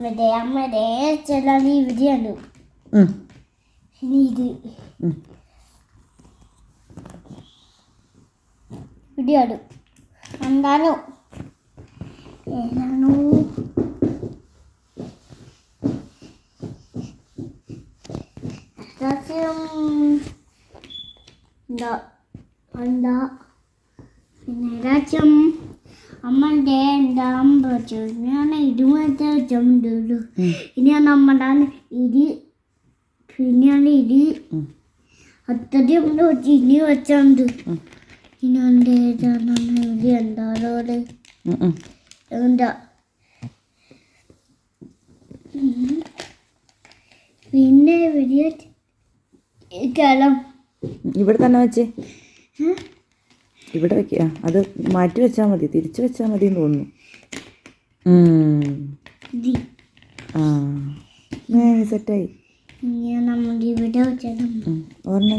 അമ്മയുടെ ചില ഇവിടെയാണ് ഇനി ഇത് ഇവിടെയാണ് എന്താണോ ഏതാണോ എന്താ പിന്നെ രാജ്യം അമ്മയുടെ എന്താ ഞാൻ ഇതുമായിട്ട് വെച്ചുള്ളൂ ഇനിയാണ് നമ്മടാണ് ഇത് പിന്നെയാണ് ഇത് അത്രയും ഇനി വെച്ചുണ്ട് ഇനി എൻ്റെ ഏതാണ് ഇത് എന്താണോ എന്താ പിന്നെ വലിയ കലം ഇവിടെ തന്നെ വെച്ചേ ഇവിടെ വെക്കുക അത് മാറ്റി വെച്ചാൽ മതി തിരിച്ചു വെച്ചാൽ മതി എന്ന് തോന്നുന്നു സെറ്റായി നമ്മൾ ഇവിടെ വെച്ചാൽ ഓർമ്മ